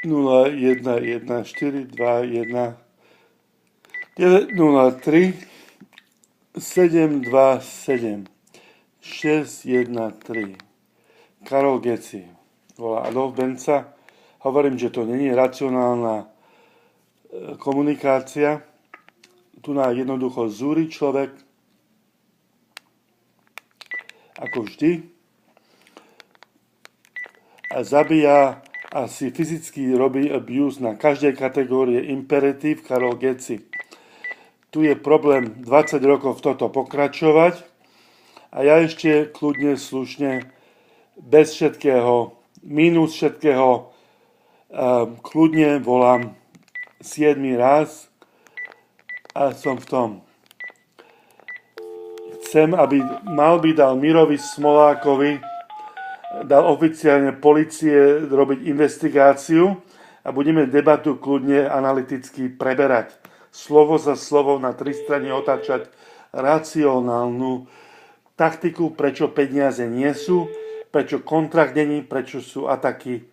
0, 1, 1, 4, 2, 1, 9, 0, 3, 7, 2, 7, 6, 1, 3. Karol Geci volá Adolf Benca. Hovorím, že to není racionálna komunikácia. Tu na jednoducho zúri človek, ako vždy, a zabíja a si fyzicky robí abuse na každej kategórie imperatív Karol Geci. Tu je problém 20 rokov toto pokračovať a ja ešte kľudne, slušne, bez všetkého, mínus všetkého, kľudne volám 7. raz a som v tom. Chcem, aby Malby dal Mirovi Smolákovi, dal oficiálne policie robiť investigáciu a budeme debatu kľudne analyticky preberať. Slovo za slovo na 3 strany otáčať racionálnu taktiku, prečo peniaze nie sú, prečo kontrakt není, prečo sú ataky,